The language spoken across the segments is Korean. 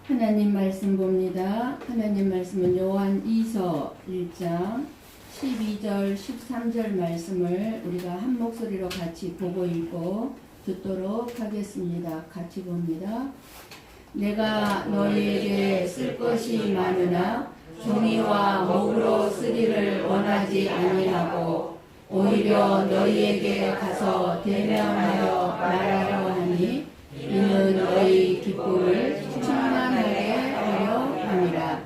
하나님 말씀 봅니다. 하나님 말씀은 요한 2서 1장 12절 13절 말씀을 우리가 한 목소리로 같이 보고 읽고 듣도록 하겠습니다. 같이 봅니다. 내가 너희에게 쓸 것이 많으나 종이와 목으로 쓰기를 원하지 아니하고 오히려 너희에게 가서 대면하여 말하려 하니 이는 너희 기쁨을 충만하게 하려 함이라.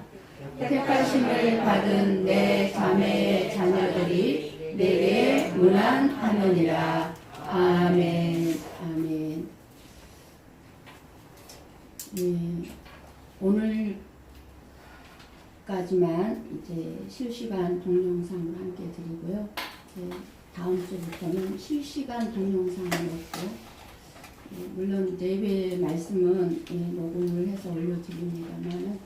택하심을 받은 내 자매의 자녀들이 내게 문안하느니라. 아멘. 아멘. 오늘까지만 이제 실시간 동영상을 함께 드리고요. 다음 주부터는 실시간 동영상을 넣고 물론 예배 말씀은 녹음을 해서 올려드립니다만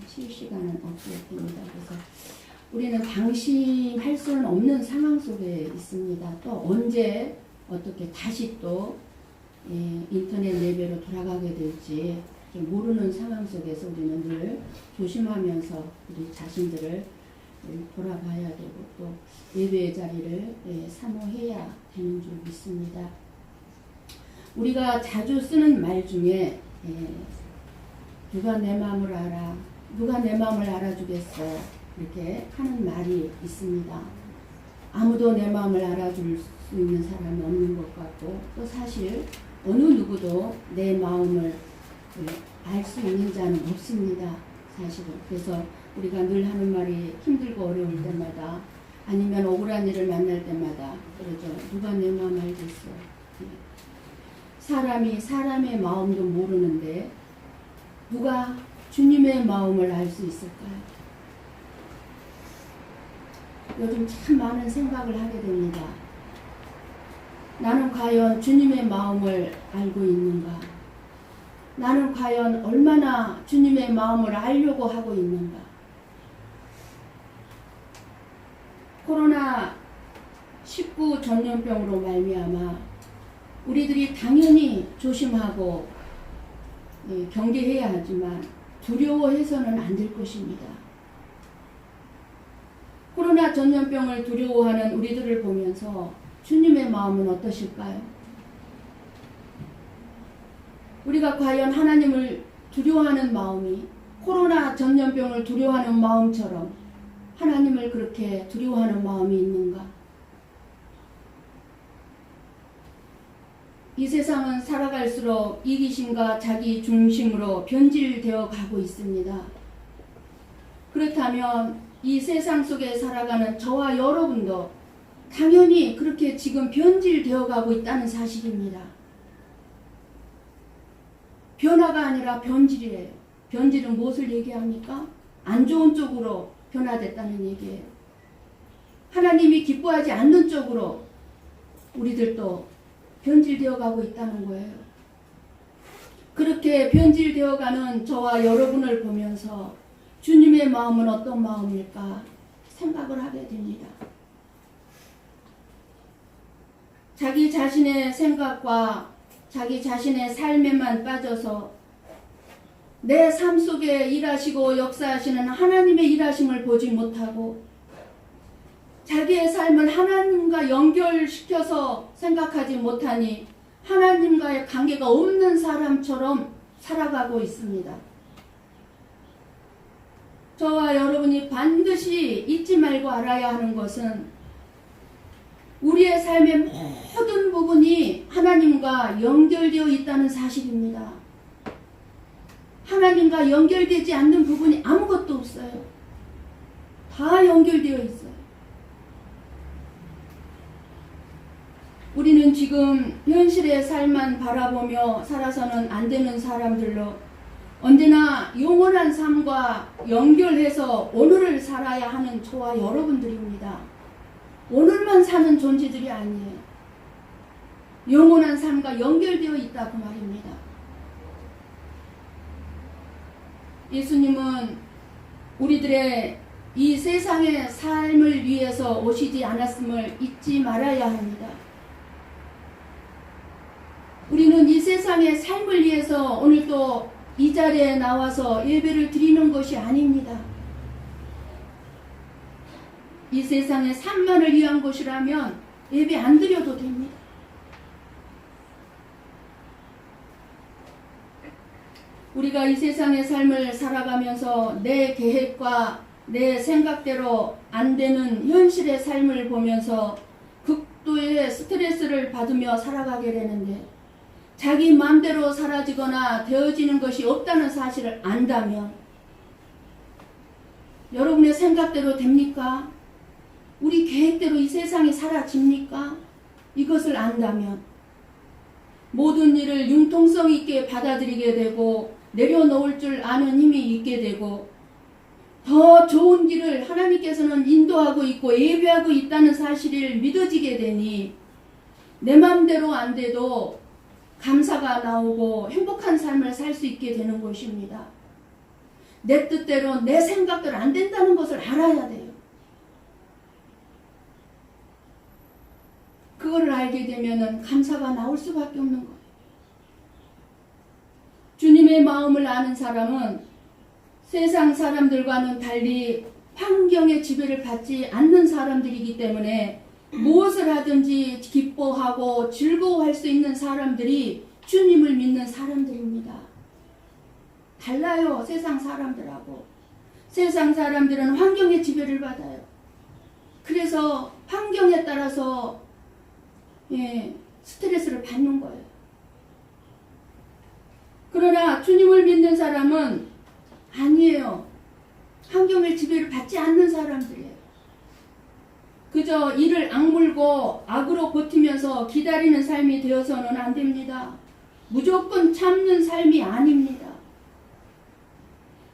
실시간은 없겠습니다. 그래서 우리는 방심할 수는 없는 상황 속에 있습니다. 또 언제 어떻게 다시 또 인터넷 예배로 돌아가게 될지 좀 모르는 상황 속에서 우리는 늘 조심하면서 우리 자신들을 돌아봐야 되고 또 예배의 자리를 사모해야 되는 줄 믿습니다. 우리가 자주 쓰는 말 중에 누가 내 마음을 알아? 누가 내 마음을 알아주겠어? 이렇게 하는 말이 있습니다. 아무도 내 마음을 알아줄 수 있는 사람이 없는 것 같고 또 사실 어느 누구도 내 마음을 알 수 있는 자는 없습니다. 사실은. 그래서 우리가 늘 하는 말이 힘들고 어려울 때마다 아니면 억울한 일을 만날 때마다 그러죠. 누가 내 마음 알겠어? 사람이 사람의 마음도 모르는데 누가 주님의 마음을 알 수 있을까요? 요즘 참 많은 생각을 하게 됩니다. 나는 과연 주님의 마음을 알고 있는가? 나는 과연 얼마나 주님의 마음을 알려고 하고 있는가? 코로나19 전염병으로 말미암아 우리들이 당연히 조심하고 경계해야 하지만 두려워해서는 안 될 것입니다. 코로나 전염병을 두려워하는 우리들을 보면서 주님의 마음은 어떠실까요? 우리가 과연 하나님을 두려워하는 마음이 코로나 전염병을 두려워하는 마음처럼 하나님을 그렇게 두려워하는 마음이 있는가? 이 세상은 살아갈수록 이기심과 자기 중심으로 변질되어 가고 있습니다. 그렇다면 이 세상 속에 살아가는 저와 여러분도 당연히 그렇게 지금 변질되어 가고 있다는 사실입니다. 변화가 아니라 변질이에요. 변질은 무엇을 얘기합니까? 안 좋은 쪽으로 변화됐다는 얘기예요. 하나님이 기뻐하지 않는 쪽으로 우리들도 변질되어 가고 있다는 거예요. 그렇게 변질되어 가는 저와 여러분을 보면서 주님의 마음은 어떤 마음일까 생각을 하게 됩니다. 자기 자신의 생각과 자기 자신의 삶에만 빠져서 내 삶 속에 일하시고 역사하시는 하나님의 일하심을 보지 못하고 자기의 삶을 하나님과 연결시켜서 생각하지 못하니 하나님과의 관계가 없는 사람처럼 살아가고 있습니다. 저와 여러분이 반드시 잊지 말고 알아야 하는 것은 우리의 삶의 모든 부분이 하나님과 연결되어 있다는 사실입니다. 하나님과 연결되지 않는 부분이 아무것도 없어요. 다 연결되어 있어요. 우리는 지금 현실의 삶만 바라보며 살아서는 안 되는 사람들로 언제나 영원한 삶과 연결해서 오늘을 살아야 하는 저와 여러분들입니다. 오늘만 사는 존재들이 아니에요. 영원한 삶과 연결되어 있다고 말입니다. 예수님은 우리들의 이 세상의 삶을 위해서 오시지 않았음을 잊지 말아야 합니다. 우리는 이 세상의 삶을 위해서 오늘 또 이 자리에 나와서 예배를 드리는 것이 아닙니다. 이 세상에 산만을 위한 것이라면 예배 안 드려도 됩니다. 우리가 이 세상의 삶을 살아가면서 내 계획과 내 생각대로 안 되는 현실의 삶을 보면서 극도의 스트레스를 받으며 살아가게 되는데, 자기 마음대로 사라지거나 되어지는 것이 없다는 사실을 안다면 여러분의 생각대로 됩니까? 우리 계획대로 이 세상이 사라집니까? 이것을 안다면 모든 일을 융통성 있게 받아들이게 되고 내려놓을 줄 아는 힘이 있게 되고, 더 좋은 길을 하나님께서는 인도하고 있고 예비하고 있다는 사실을 믿어지게 되니 내 마음대로 안 돼도 감사가 나오고 행복한 삶을 살 수 있게 되는 것입니다. 내 뜻대로 내 생각대로 안 된다는 것을 알아야 돼요. 그거를 알게 되면 감사가 나올 수밖에 없는 거예요. 주님의 마음을 아는 사람은 세상 사람들과는 달리 환경의 지배를 받지 않는 사람들이기 때문에 무엇을 하든지 기뻐하고 즐거워할 수 있는 사람들이 주님을 믿는 사람들입니다. 달라요, 세상 사람들하고. 세상 사람들은 환경의 지배를 받아요. 그래서 환경에 따라서 스트레스를 받는 거예요. 그러나 주님을 믿는 사람은 아니에요. 환경의 지배를 받지 않는 사람들이에요. 그저 이를 악물고 악으로 버티면서 기다리는 삶이 되어서는 안 됩니다. 무조건 참는 삶이 아닙니다.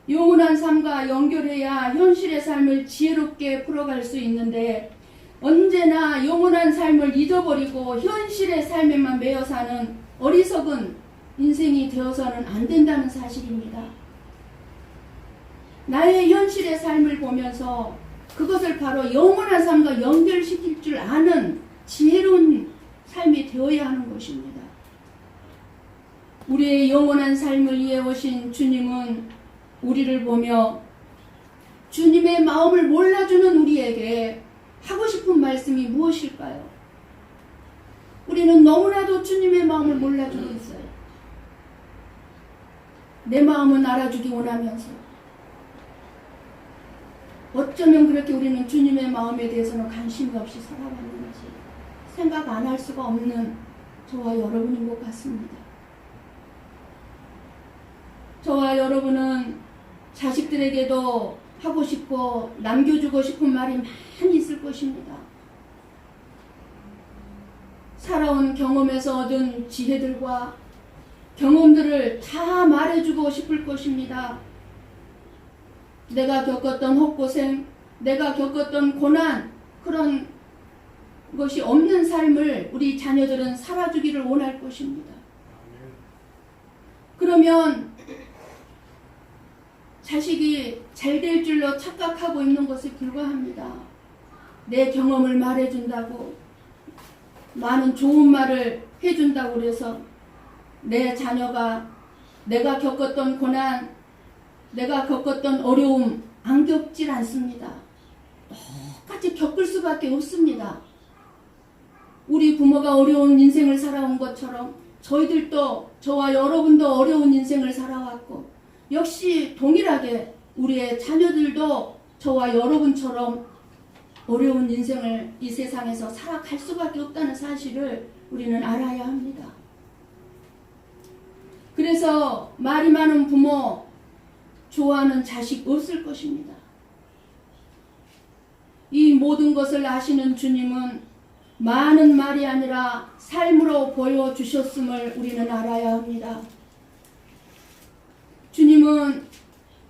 영원한 삶과 연결해야 현실의 삶을 지혜롭게 풀어갈 수 있는데, 언제나 영원한 삶을 잊어버리고 현실의 삶에만 매여 사는 어리석은 인생이 되어서는 안 된다는 사실입니다. 나의 현실의 삶을 보면서 그것을 바로 영원한 삶과 연결시킬 줄 아는 지혜로운 삶이 되어야 하는 것입니다. 우리의 영원한 삶을 위해 오신 주님은 우리를 보며 주님의 마음을 몰라주는 우리에게 하고 싶은 말씀이 무엇일까요? 우리는 너무나도 주님의 마음을 몰라주고 있어요. 내 마음은 알아주기 원하면서 어쩌면 그렇게 우리는 주님의 마음에 대해서는 관심이 없이 살아갔는지 생각 안 할 수가 없는 저와 여러분인 것 같습니다. 저와 여러분은 자식들에게도 하고 싶고 남겨주고 싶은 말이 많이 있을 것입니다. 살아온 경험에서 얻은 지혜들과 경험들을 다 말해주고 싶을 것입니다. 내가 겪었던 헛고생, 내가 겪었던 고난, 그런 것이 없는 삶을 우리 자녀들은 살아주기를 원할 것입니다. 그러면 자식이 잘 될 줄로 착각하고 있는 것에 불과합니다. 내 경험을 말해준다고, 많은 좋은 말을 해준다고 해서 내 자녀가 내가 겪었던 고난, 내가 겪었던 어려움 안 겪질 않습니다. 똑같이 겪을 수밖에 없습니다. 우리 부모가 어려운 인생을 살아온 것처럼 저희들도, 저와 여러분도 어려운 인생을 살아왔고, 역시 동일하게 우리의 자녀들도 저와 여러분처럼 어려운 인생을 이 세상에서 살아갈 수밖에 없다는 사실을 우리는 알아야 합니다. 그래서 말이 많은 부모, 좋아하는 자식 없을 것입니다. 이 모든 것을 아시는 주님은 많은 말이 아니라 삶으로 보여주셨음을 우리는 알아야 합니다. 주님은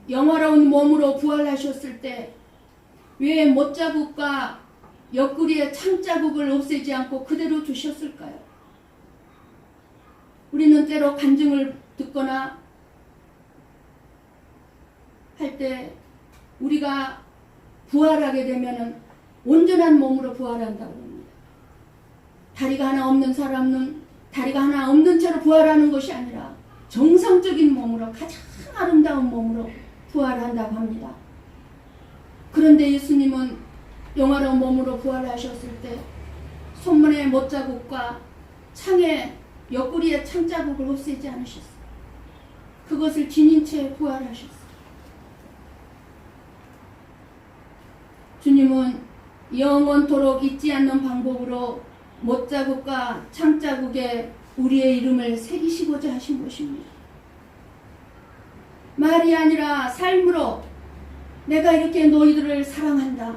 영화로운 몸으로 부활하셨을 때 왜 못자국과 옆구리의 창자국을 없애지 않고 그대로 두셨을까요? 우리는 때로 간증을 듣거나 할 때 우리가 부활하게 되면은 온전한 몸으로 부활한다고 합니다. 다리가 하나 없는 사람은 다리가 하나 없는 채로 부활하는 것이 아니라 정상적인 몸으로, 가장 아름다운 몸으로 부활한다고 합니다. 그런데 예수님은 영화로운 몸으로 부활하셨을 때 손문의 못자국과 창의 옆구리의 창자국을 없애지 않으셨어요. 그것을 지닌 채 부활하셨어요. 주님은 영원토록 잊지 않는 방법으로 못자국과 창자국에 우리의 이름을 새기시고자 하신 것입니다. 말이 아니라 삶으로 내가 이렇게 너희들을 사랑한다.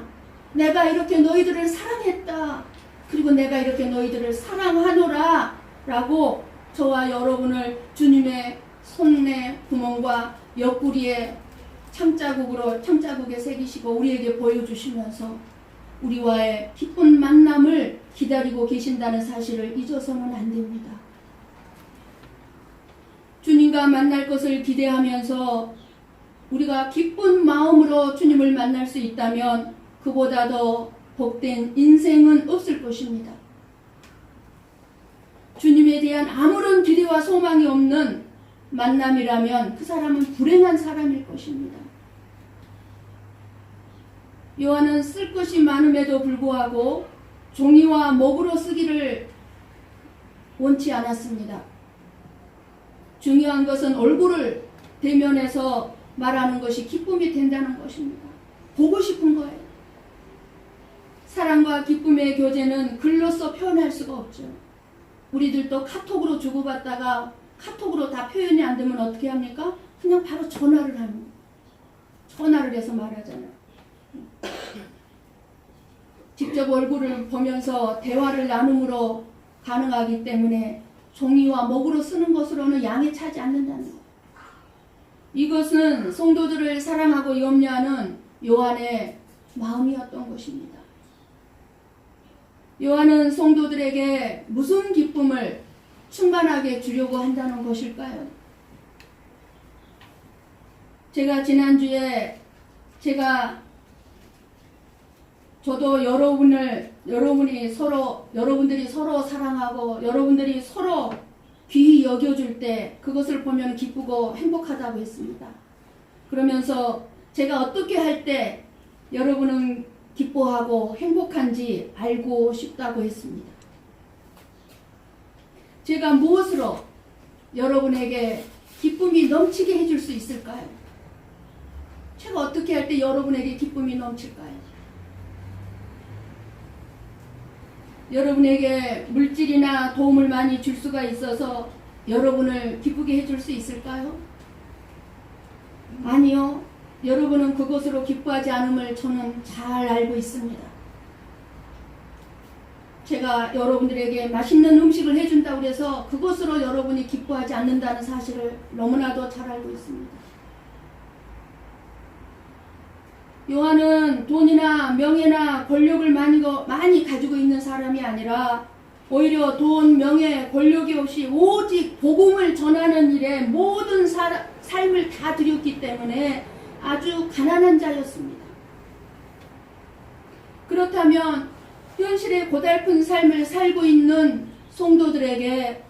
내가 이렇게 너희들을 사랑했다. 그리고 내가 이렇게 너희들을 사랑하노라 라고 저와 여러분을 주님의 손의 구멍과 옆구리에 창자국에 새기시고 우리에게 보여주시면서 우리와의 기쁜 만남을 기다리고 계신다는 사실을 잊어서는 안 됩니다. 주님과 만날 것을 기대하면서 우리가 기쁜 마음으로 주님을 만날 수 있다면 그보다 더 복된 인생은 없을 것입니다. 주님에 대한 아무런 기대와 소망이 없는 만남이라면 그 사람은 불행한 사람일 것입니다. 요한은 쓸 것이 많음에도 불구하고 종이와 목으로 쓰기를 원치 않았습니다. 중요한 것은 얼굴을 대면해서 말하는 것이 기쁨이 된다는 것입니다. 보고 싶은 거예요. 사랑과 기쁨의 교제는 글로써 표현할 수가 없죠. 우리들도 카톡으로 주고받다가 카톡으로 다 표현이 안 되면 어떻게 합니까? 그냥 바로 전화를 합니다. 전화를 해서 말하잖아요. 직접 얼굴을 보면서 대화를 나눔으로 가능하기 때문에 종이와 목으로 쓰는 것으로는 양에 차지 않는다는 것. 이것은 성도들을 사랑하고 염려하는 요한의 마음이었던 것입니다. 요한은 성도들에게 무슨 기쁨을 충만하게 주려고 한다는 것일까요? 제가 지난주에 저도 여러분들이 서로 사랑하고 여러분들이 서로 귀히 여겨줄 때 그것을 보면 기쁘고 행복하다고 했습니다. 그러면서 제가 어떻게 할 때 여러분은 기뻐하고 행복한지 알고 싶다고 했습니다. 제가 무엇으로 여러분에게 기쁨이 넘치게 해줄 수 있을까요? 제가 어떻게 할 때 여러분에게 기쁨이 넘칠까요? 여러분에게 물질이나 도움을 많이 줄 수가 있어서 여러분을 기쁘게 해줄 수 있을까요? 아니요. 여러분은 그것으로 기뻐하지 않음을 저는 잘 알고 있습니다. 제가 여러분들에게 맛있는 음식을 해준다고 해서 그것으로 여러분이 기뻐하지 않는다는 사실을 너무나도 잘 알고 있습니다. 요한은 돈이나 명예나 권력을 많이 가지고 있는 사람이 아니라 오히려 돈, 명예, 권력이 없이 오직 복음을 전하는 일에 모든 삶을 다 드렸기 때문에 아주 가난한 자였습니다. 그렇다면 현실의 고달픈 삶을 살고 있는 성도들에게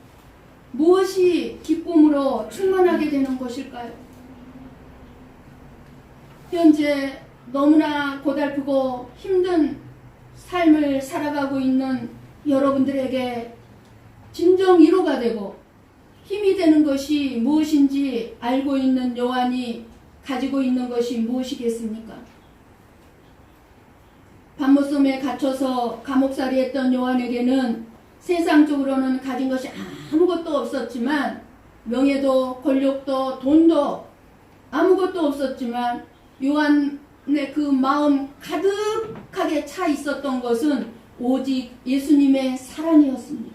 무엇이 기쁨으로 충만하게 되는 것일까요? 현재 너무나 고달프고 힘든 삶을 살아가고 있는 여러분들에게 진정 위로가 되고 힘이 되는 것이 무엇인지 알고 있는 요한이 가지고 있는 것이 무엇이겠습니까? 밤모섬에 갇혀서 감옥살이 했던 요한에게는 세상적으로는 가진 것이 아무것도 없었지만 명예도 권력도 돈도 아무것도 없었지만 요한의 그 마음 가득하게 차 있었던 것은 오직 예수님의 사랑이었습니다.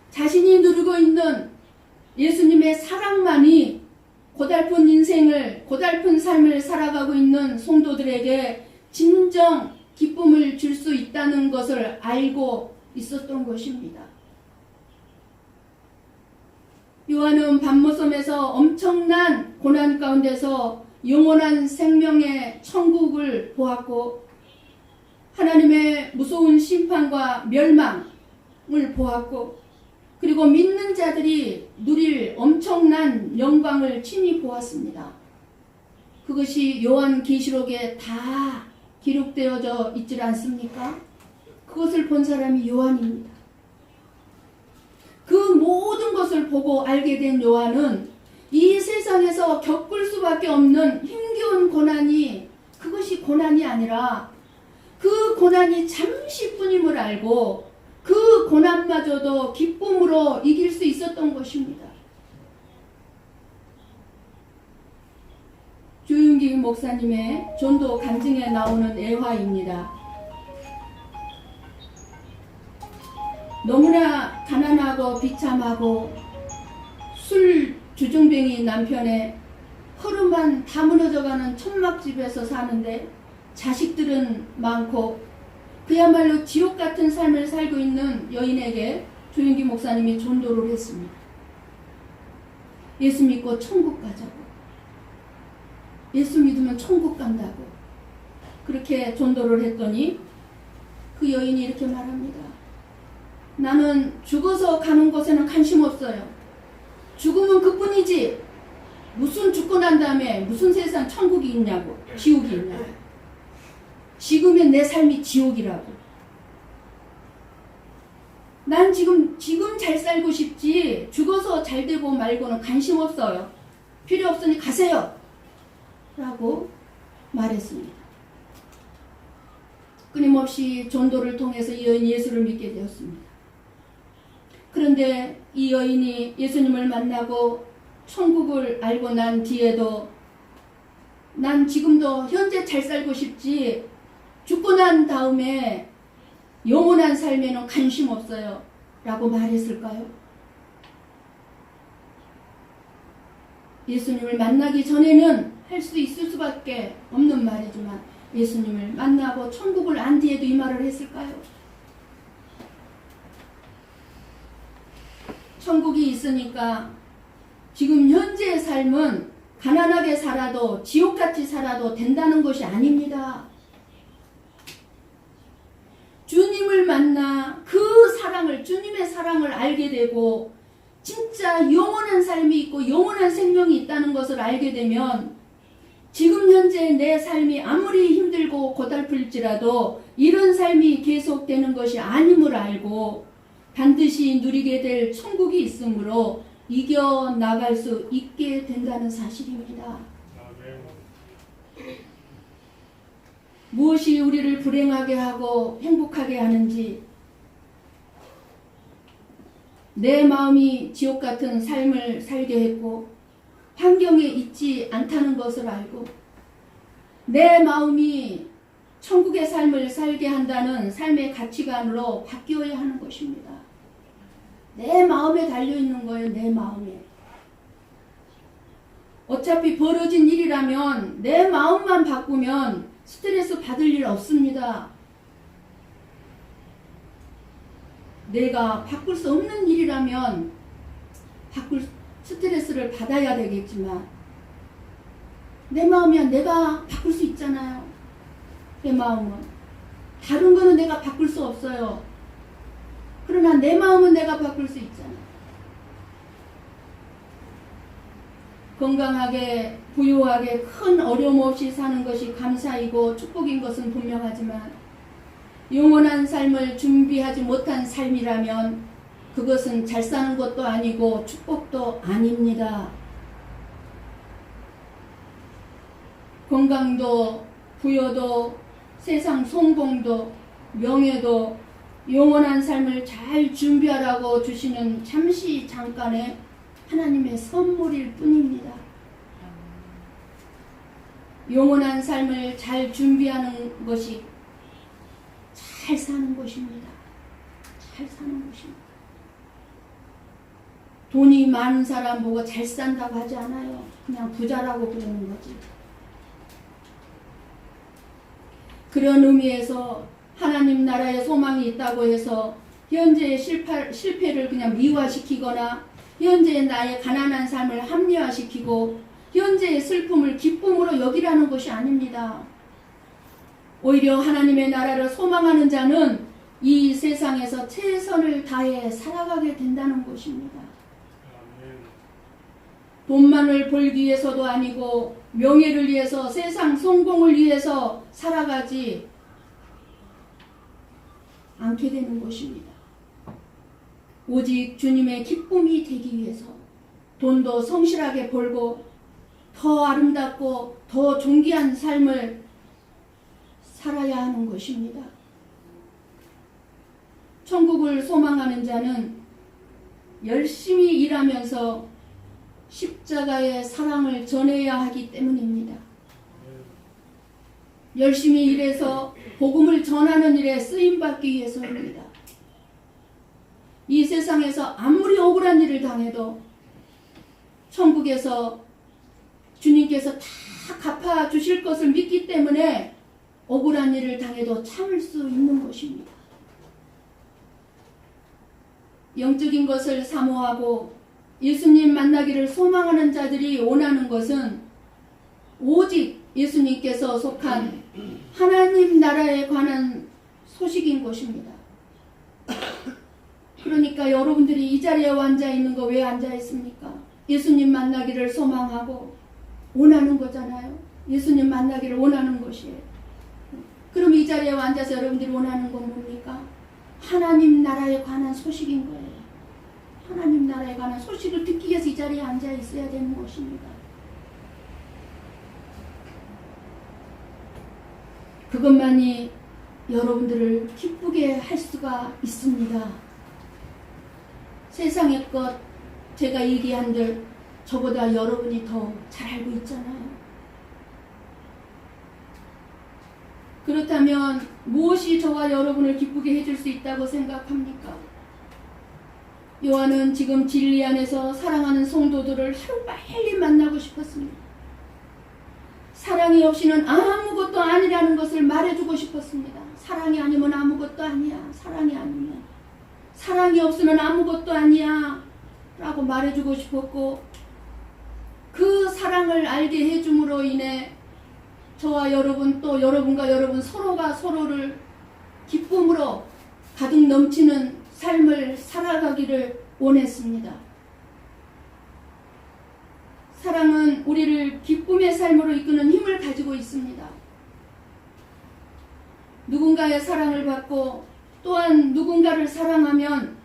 자신이 누리고 있는 예수님의 사랑만이 고달픈 인생을, 고달픈 삶을 살아가고 있는 성도들에게 진정 기쁨을 줄 수 있다는 것을 알고 있었던 것입니다. 요한은 밤모섬에서 엄청난 고난 가운데서 영원한 생명의 천국을 보았고 하나님의 무서운 심판과 멸망, 보았고 그리고 믿는 자들이 누릴 엄청난 영광을 친히 보았습니다. 그것이 요한계시록에 다 기록되어져 있질 않습니까? 그것을 본 사람이 요한입니다. 그 모든 것을 보고 알게 된 요한은 이 세상에서 겪을 수밖에 없는 힘겨운 고난이 그것이 고난이 아니라 그 고난이 잠시뿐임을 알고 그 고난마저도 기쁨으로 이길 수 있었던 것입니다. 조윤기 목사님의 전도 간증에 나오는 애화입니다. 너무나 가난하고 비참하고 술 주중뱅이 남편의 허름한 다 무너져가는 천막집에서 사는데 자식들은 많고 그야말로 지옥 같은 삶을 살고 있는 여인에게 조윤기 목사님이 전도를 했습니다. 예수 믿고 천국 가자고. 예수 믿으면 천국 간다고. 그렇게 전도를 했더니 그 여인이 이렇게 말합니다. 나는 죽어서 가는 곳에는 관심 없어요. 죽으면 그뿐이지. 무슨 죽고 난 다음에 무슨 세상 천국이 있냐고. 지옥이 있냐고. 지금의 내 삶이 지옥이라고. 난 지금 잘 살고 싶지 죽어서 잘 되고 말고는 관심 없어요. 필요 없으니 가세요. 라고 말했습니다. 끊임없이 전도를 통해서 이 여인이 예수를 믿게 되었습니다. 그런데 이 여인이 예수님을 만나고 천국을 알고 난 뒤에도 난 지금도 현재 잘 살고 싶지 죽고 난 다음에 영원한 삶에는 관심 없어요. 라고 말했을까요? 예수님을 만나기 전에는 할 수 있을 수밖에 없는 말이지만 예수님을 만나고 천국을 안 뒤에도 이 말을 했을까요? 천국이 있으니까 지금 현재의 삶은 가난하게 살아도 지옥같이 살아도 된다는 것이 아닙니다. 주님을 만나 그 사랑을, 주님의 사랑을 알게 되고 진짜 영원한 삶이 있고 영원한 생명이 있다는 것을 알게 되면 지금 현재 내 삶이 아무리 힘들고 고달플지라도 이런 삶이 계속되는 것이 아님을 알고 반드시 누리게 될 천국이 있으므로 이겨나갈 수 있게 된다는 사실입니다. 무엇이 우리를 불행하게 하고 행복하게 하는지, 내 마음이 지옥 같은 삶을 살게 했고 환경에 있지 않다는 것을 알고 내 마음이 천국의 삶을 살게 한다는 삶의 가치관으로 바뀌어야 하는 것입니다. 내 마음에 달려있는 거예요. 내 마음에. 어차피 벌어진 일이라면 내 마음만 바꾸면 스트레스 받을 일 없습니다. 내가 바꿀 수 없는 일이라면 스트레스를 받아야 되겠지만 내 마음이야 내가 바꿀 수 있잖아요. 내 마음은. 다른 거는 내가 바꿀 수 없어요. 그러나 내 마음은 내가 바꿀 수 있잖아요. 건강하게 부유하게 큰 어려움 없이 사는 것이 감사이고 축복인 것은 분명하지만 영원한 삶을 준비하지 못한 삶이라면 그것은 잘 사는 것도 아니고 축복도 아닙니다. 건강도 부여도 세상 성공도 명예도 영원한 삶을 잘 준비하라고 주시는 잠깐의 하나님의 선물일 뿐입니다. 영원한 삶을 잘 준비하는 것이 잘 사는 것입니다. 잘 사는 것입니다. 돈이 많은 사람 보고 잘 산다고 하지 않아요. 그냥 부자라고 부르는 거지. 그런 의미에서 하나님 나라의 소망이 있다고 해서 현재의 실패를 그냥 미화시키거나 현재의 나의 가난한 삶을 합리화시키고 현재의 슬픔을 기쁨으로 여기라는 것이 아닙니다. 오히려 하나님의 나라를 소망하는 자는 이 세상에서 최선을 다해 살아가게 된다는 것입니다. 돈만을 벌기 위해서도 아니고 명예를 위해서 세상 성공을 위해서 살아가지 않게 되는 것입니다. 오직 주님의 기쁨이 되기 위해서 돈도 성실하게 벌고 더 아름답고 더 존귀한 삶을 살아야 하는 것입니다. 천국을 소망하는 자는 열심히 일하면서 십자가의 사랑을 전해야 하기 때문입니다. 열심히 일해서 복음을 전하는 일에 쓰임받기 위해서입니다. 이 세상에서 아무리 억울한 일을 당해도 천국에서 주님께서 다 갚아주실 것을 믿기 때문에 억울한 일을 당해도 참을 수 있는 것입니다. 영적인 것을 사모하고 예수님 만나기를 소망하는 자들이 원하는 것은 오직 예수님께서 속한 하나님 나라에 관한 소식인 것입니다. 그러니까 여러분들이 이 자리에 앉아 있는 거 왜 앉아 있습니까? 예수님 만나기를 소망하고 원하는 거잖아요. 예수님 만나기를 원하는 것이에요. 그럼 이 자리에 앉아서 여러분들이 원하는 건 뭡니까? 하나님 나라에 관한 소식인 거예요. 하나님 나라에 관한 소식을 듣기 위해서 이 자리에 앉아 있어야 되는 것입니다. 그것만이 여러분들을 기쁘게 할 수가 있습니다. 세상의 것 제가 얘기한들 저보다 여러분이 더 잘 알고 있잖아요. 그렇다면 무엇이 저와 여러분을 기쁘게 해줄 수 있다고 생각합니까? 요한은 지금 진리 안에서 사랑하는 성도들을 하루빨리 만나고 싶었습니다. 사랑이 없이는 아무것도 아니라는 것을 말해주고 싶었습니다. 사랑이 아니면 아무것도 아니야. 사랑이 아니면. 사랑이 없으면 아무것도 아니야. 라고 말해주고 싶었고 그 사랑을 알게 해줌으로 인해 저와 여러분 또 여러분과 여러분 서로가 서로를 기쁨으로 가득 넘치는 삶을 살아가기를 원했습니다. 사랑은 우리를 기쁨의 삶으로 이끄는 힘을 가지고 있습니다. 누군가의 사랑을 받고 또한 누군가를 사랑하면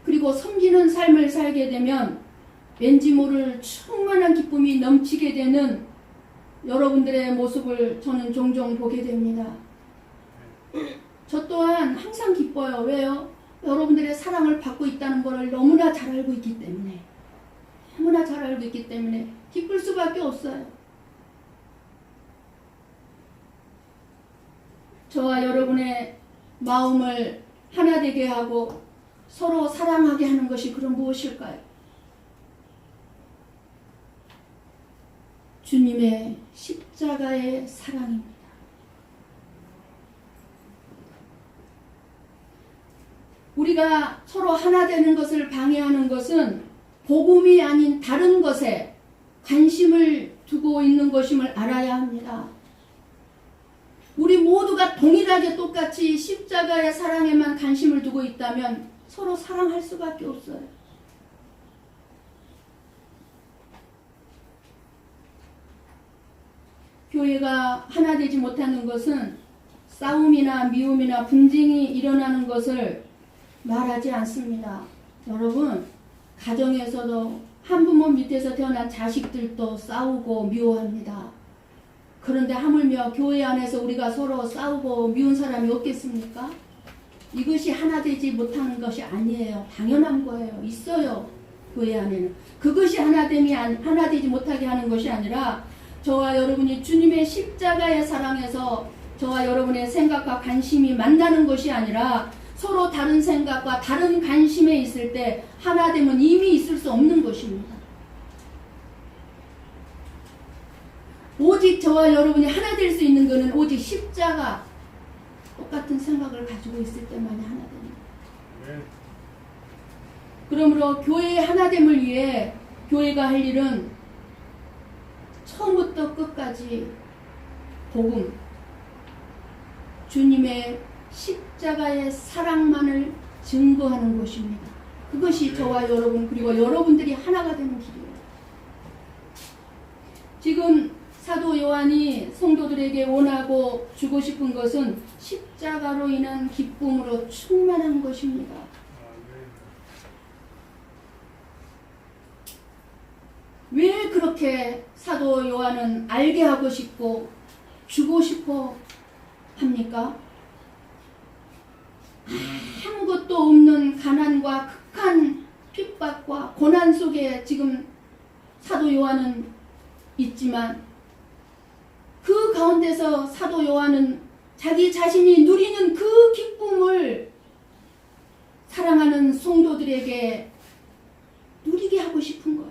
그리고 섬기는 삶을 살게 되면 왠지 모를 충만한 기쁨이 넘치게 되는 여러분들의 모습을 저는 종종 보게 됩니다. 저 또한 항상 기뻐요. 왜요? 여러분들의 사랑을 받고 있다는 것을 너무나 잘 알고 있기 때문에 너무나 잘 알고 있기 때문에 기쁠 수밖에 없어요. 저와 여러분의 마음을 하나 되게 하고 서로 사랑하게 하는 것이 그럼 무엇일까요? 주님의 십자가의 사랑입니다. 우리가 서로 하나 되는 것을 방해하는 것은 복음이 아닌 다른 것에 관심을 두고 있는 것임을 알아야 합니다. 우리 모두가 동일하게 똑같이 십자가의 사랑에만 관심을 두고 있다면 서로 사랑할 수밖에 없어요. 교회가 하나 되지 못하는 것은 싸움이나 미움이나 분쟁이 일어나는 것을 말하지 않습니다. 여러분, 가정에서도 한부모 밑에서 태어난 자식들도 싸우고 미워합니다. 그런데 하물며 교회 안에서 우리가 서로 싸우고 미운 사람이 없겠습니까? 이것이 하나 되지 못하는 것이 아니에요. 당연한 거예요. 있어요. 교회 안에는. 그것이 하나 되지 못하게 하는 것이 아니라 저와 여러분이 주님의 십자가의 사랑에서 저와 여러분의 생각과 관심이 만나는 것이 아니라 서로 다른 생각과 다른 관심에 있을 때 하나 되면 이미 있을 수 없는 것입니다. 오직 저와 여러분이 하나 될 수 있는 것은 오직 십자가 똑같은 생각을 가지고 있을 때만이 하나 됩니다. 그러므로 교회의 하나됨을 위해 교회가 할 일은 처음부터 끝까지 복음, 주님의 십자가의 사랑만을 증거하는 곳입니다. 그것이 저와 여러분 그리고 여러분들이 하나가 되는 길이에요. 지금 사도 요한이 성도들에게 원하고 주고 싶은 것은 십자가로 인한 기쁨으로 충만한 것입니다. 왜 그렇게 사도 요한은 알게 하고 싶고 주고 싶어 합니까? 아무것도 없는 가난과 극한 핍박과 고난 속에 지금 사도 요한은 있지만 그 가운데서 사도 요한은 자기 자신이 누리는 그 기쁨을 사랑하는 성도들에게 누리게 하고 싶은 거예요.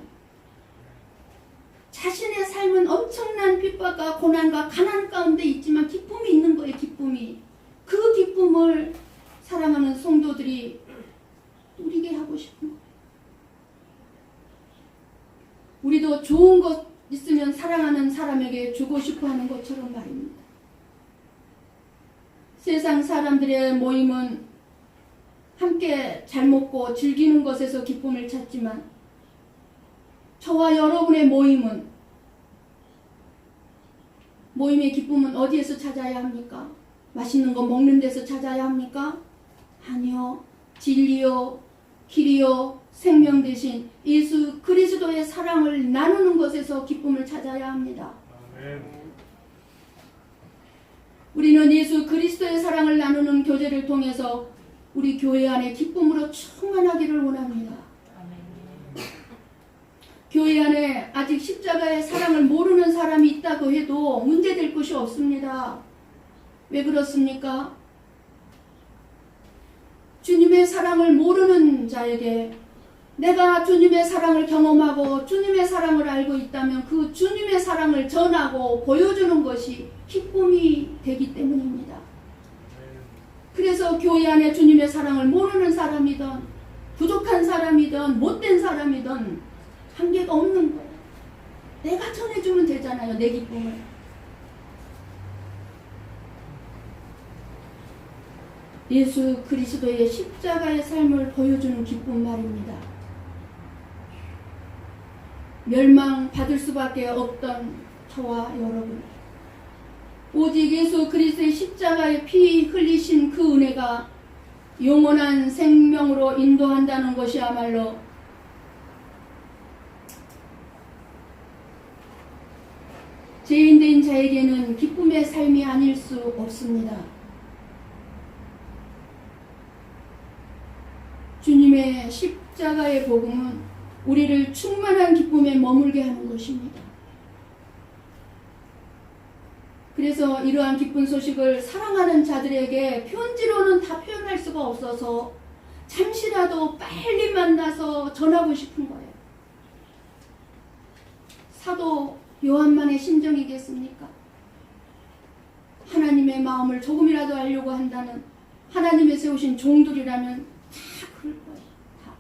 자신의 삶은 엄청난 핍박과 고난과 가난 가운데 있지만 기쁨이 있는 거예요. 기쁨이. 그 기쁨을 사랑하는 성도들이 누리게 하고 싶은 거예요. 우리도 좋은 것 있으면 사랑하는 사람에게 주고 싶어 하는 것처럼 말입니다. 세상 사람들의 모임은 함께 잘 먹고 즐기는 것에서 기쁨을 찾지만 저와 여러분의 모임의 기쁨은 어디에서 찾아야 합니까? 맛있는 거 먹는 데서 찾아야 합니까? 아니요. 진리요, 길이요, 생명 대신 예수 그리스도의 사랑을 나누는 것에서 기쁨을 찾아야 합니다. 아멘. 우리는 예수 그리스도의 사랑을 나누는 교제를 통해서 우리 교회 안에 기쁨으로 충만하기를 원합니다. 아멘. 교회 안에 아직 십자가의 사랑을 모르는 사람이 있다고 해도 문제될 것이 없습니다. 왜 그렇습니까? 주님의 사랑을 모르는 자에게 내가 주님의 사랑을 경험하고 주님의 사랑을 알고 있다면 그 주님의 사랑을 전하고 보여주는 것이 기쁨이 되기 때문입니다. 그래서 교회 안에 주님의 사랑을 모르는 사람이든 부족한 사람이든 못된 사람이든 한계가 없는 거예요. 내가 전해주면 되잖아요. 내 기쁨을. 예수 그리스도의 십자가의 삶을 보여주는 기쁨 말입니다. 멸망받을 수밖에 없던 저와 여러분, 오직 예수 그리스도의 십자가의 피 흘리신 그 은혜가 영원한 생명으로 인도한다는 것이야말로 죄인된 자에게는 기쁨의 삶이 아닐 수 없습니다. 주님의 십자가의 복음은 우리를 충만한 기쁨에 머물게 하는 것입니다. 그래서 이러한 기쁜 소식을 사랑하는 자들에게 편지로는 다 표현할 수가 없어서 잠시라도 빨리 만나서 전하고 싶은 거예요. 사도 요한만의 심정이겠습니까? 하나님의 마음을 조금이라도 알려고 한다는 하나님의 세우신 종들이라면 다 그럴 거예요. 다.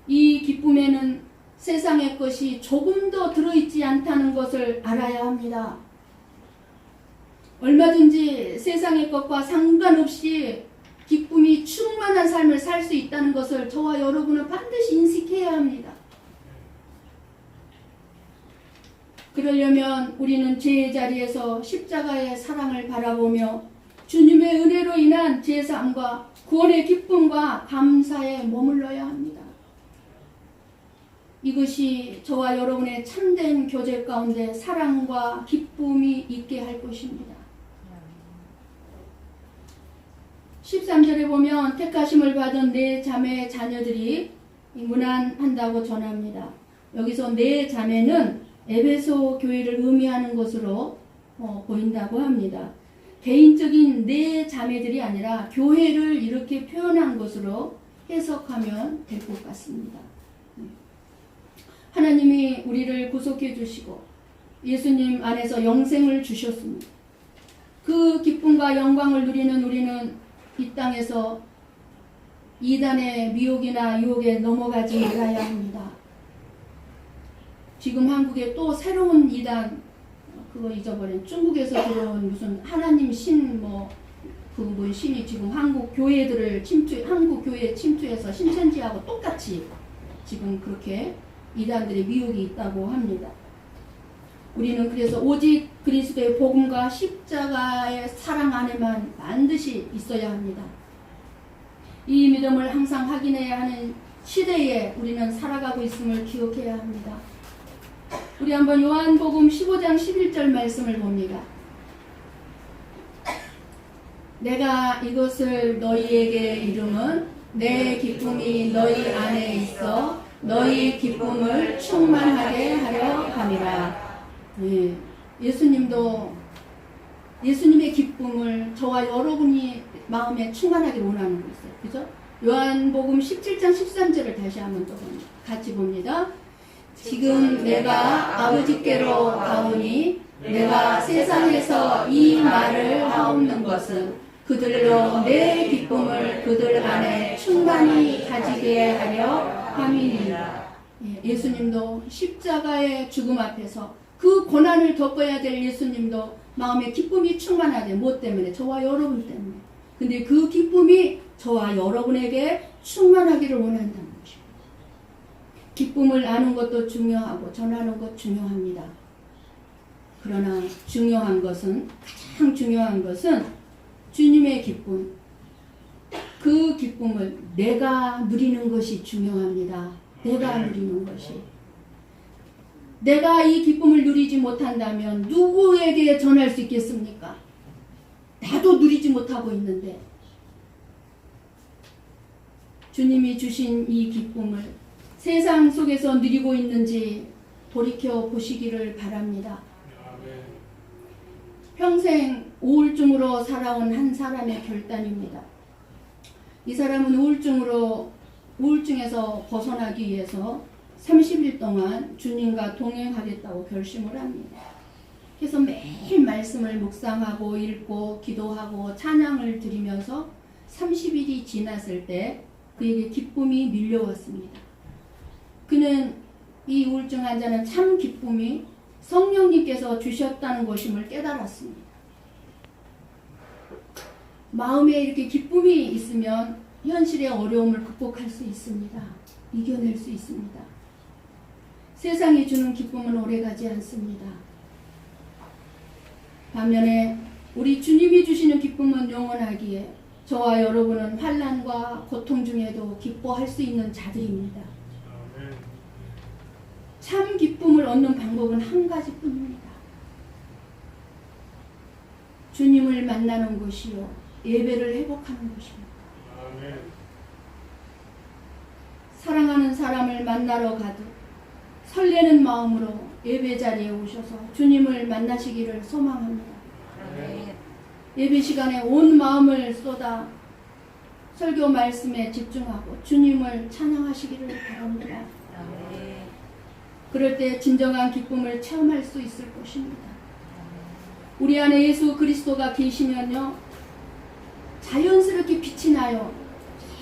이 기쁨에는 세상의 것이 조금 더 들어있지 않다는 것을 알아야 합니다. 얼마든지 세상의 것과 상관없이 기쁨이 충만한 삶을 살 수 있다는 것을 저와 여러분은 반드시 인식해야 합니다. 그러려면 우리는 죄의 자리에서 십자가의 사랑을 바라보며 주님의 은혜로 인한 제사함과 구원의 기쁨과 감사에 머물러야 합니다. 이것이 저와 여러분의 참된 교제 가운데 사랑과 기쁨이 있게 할 것입니다. 13절에 보면 택하심을 받은 네 자매의 자녀들이 문안한다고 전합니다. 여기서 네 자매는 에베소 교회를 의미하는 것으로 보인다고 합니다. 개인적인 네 자매들이 아니라 교회를 이렇게 표현한 것으로 해석하면 될 것 같습니다. 하나님이 우리를 구속해 주시고 예수님 안에서 영생을 주셨습니다. 그 기쁨과 영광을 누리는 우리는 이 땅에서 이단의 미혹이나 유혹에 넘어가지 말아야 합니다. 지금 한국에 또 새로운 이단, 그거 잊어버린 중국에서 들어온 무슨 하나님 신 그뭔 신이 지금 한국 교회들을 한국 교회 침투해서 신천지하고 똑같이 지금 그렇게 이단들의 미혹이 있다고 합니다. 우리는 그래서 오직 그리스도의 복음과 십자가의 사랑 안에만 반드시 있어야 합니다. 이 믿음을 항상 확인해야 하는 시대에 우리는 살아가고 있음을 기억해야 합니다. 우리 한번 요한복음 15장 11절 말씀을 봅니다. 내가 이것을 너희에게 이름은 내 기쁨이 너희 안에 있어 너희 기쁨을 충만하게 하려 함이라. 예, 예수님의 기쁨을 저와 여러분이 마음에 충만하게 원하는 거 있어요. 그죠? 요한복음 17장 13절을 다시 한번 또 같이 봅니다. 지금 내가 아버지께로 가오니 내가 세상에서 이 말을 하옵는 것은 그들로 내 기쁨을 그들 안에 충만히 가지게 하려 함이니라. 예수님도 십자가의 죽음 앞에서 그 고난을 겪어야 될 예수님도 마음에 기쁨이 충만하대. 뭐 때문에? 저와 여러분 때문에. 근데 그 기쁨이 저와 여러분에게 충만하기를 원한다는 것입니다. 기쁨을 아는 것도 중요하고 전하는 것 중요합니다. 그러나 가장 중요한 것은 주님의 기쁨, 그 기쁨을 내가 누리는 것이 중요합니다. 내가 누리는 것이. 내가 이 기쁨을 누리지 못한다면 누구에게 전할 수 있겠습니까? 나도 누리지 못하고 있는데 주님이 주신 이 기쁨을 세상 속에서 누리고 있는지 돌이켜 보시기를 바랍니다. 평생 우울증으로 살아온 한 사람의 결단입니다. 이 사람은 우울증에서 벗어나기 위해서 30일 동안 주님과 동행하겠다고 결심을 합니다. 그래서 매일 말씀을 묵상하고 읽고 기도하고 찬양을 드리면서 30일이 지났을 때 그에게 기쁨이 밀려왔습니다. 그는 이 우울증 환자는 참 기쁨이 성령님께서 주셨다는 것임을 깨달았습니다. 마음에 이렇게 기쁨이 있으면 현실의 어려움을 극복할 수 있습니다. 이겨낼 수 있습니다. 세상이 주는 기쁨은 오래가지 않습니다. 반면에 우리 주님이 주시는 기쁨은 영원하기에 저와 여러분은 환난과 고통 중에도 기뻐할 수 있는 자들입니다. 참 기쁨을 얻는 방법은 한 가지뿐입니다. 주님을 만나는 것이요 예배를 회복하는 것입니다. 사랑하는 사람을 만나러 가듯 설레는 마음으로 예배 자리에 오셔서 주님을 만나시기를 소망합니다. 예배 시간에 온 마음을 쏟아 설교 말씀에 집중하고 주님을 찬양하시기를 바랍니다. 그럴 때 진정한 기쁨을 체험할 수 있을 것입니다. 우리 안에 예수 그리스도가 계시면요 자연스럽게 빛이 나요.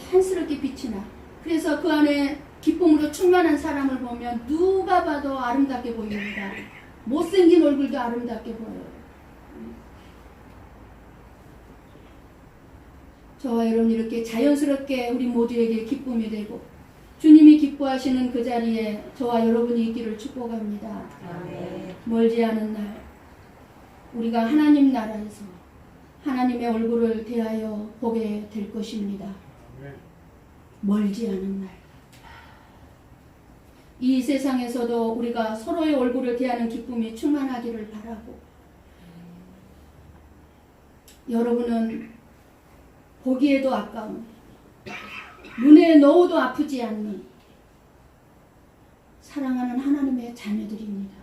자연스럽게 빛이 나. 그래서 그 안에 기쁨으로 충만한 사람을 보면 누가 봐도 아름답게 보입니다. 못생긴 얼굴도 아름답게 보여요. 저와 여러분 이렇게 자연스럽게 우리 모두에게 기쁨이 되고 주님이 기뻐하시는 그 자리에 저와 여러분이 있기를 축복합니다. 멀지 않은 날 우리가 하나님 나라에서 하나님의 얼굴을 대하여 보게 될 것입니다. 멀지 않은 날. 이 세상에서도 우리가 서로의 얼굴을 대하는 기쁨이 충만하기를 바라고 여러분은 보기에도 아까운 눈에 넣어도 아프지 않는 사랑하는 하나님의 자녀들입니다.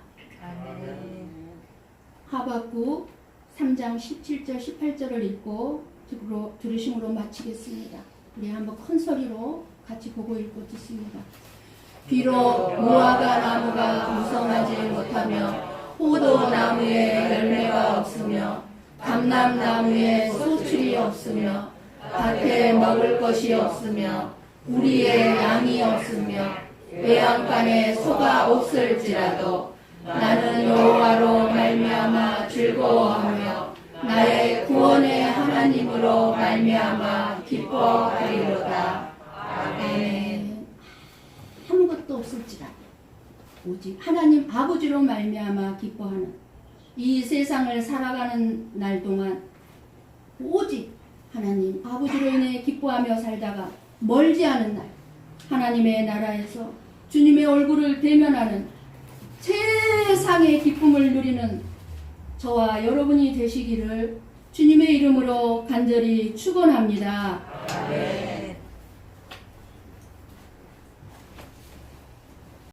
하박국 3장 17절 18절을 읽고 들으심으로 마치겠습니다. 우리 한번 큰 소리로 같이 보고 읽고 듣습니다. 비록 무화과 나무가 무성하지 못하며 포도나무에 열매가 없으며 감람나무에 소출이 없으며 밭에 먹을 것이 없으며 우리의 양이 없으며 외양간에 소가 없을지라도 나는 여호와로 말미암아 즐거워하며 나의 구원의 하나님 하나님으로 말미암아 기뻐하리로다. 아멘. 아무것도 없을지라 오직 하나님 아버지로 말미암아 기뻐하는 이 세상을 살아가는 날 동안 오직 하나님 아버지로 인해 기뻐하며 살다가 멀지 않은 날 하나님의 나라에서 주님의 얼굴을 대면하는 세상의 기쁨을 누리는 저와 여러분이 되시기를 주님의 이름으로 간절히 축원합니다.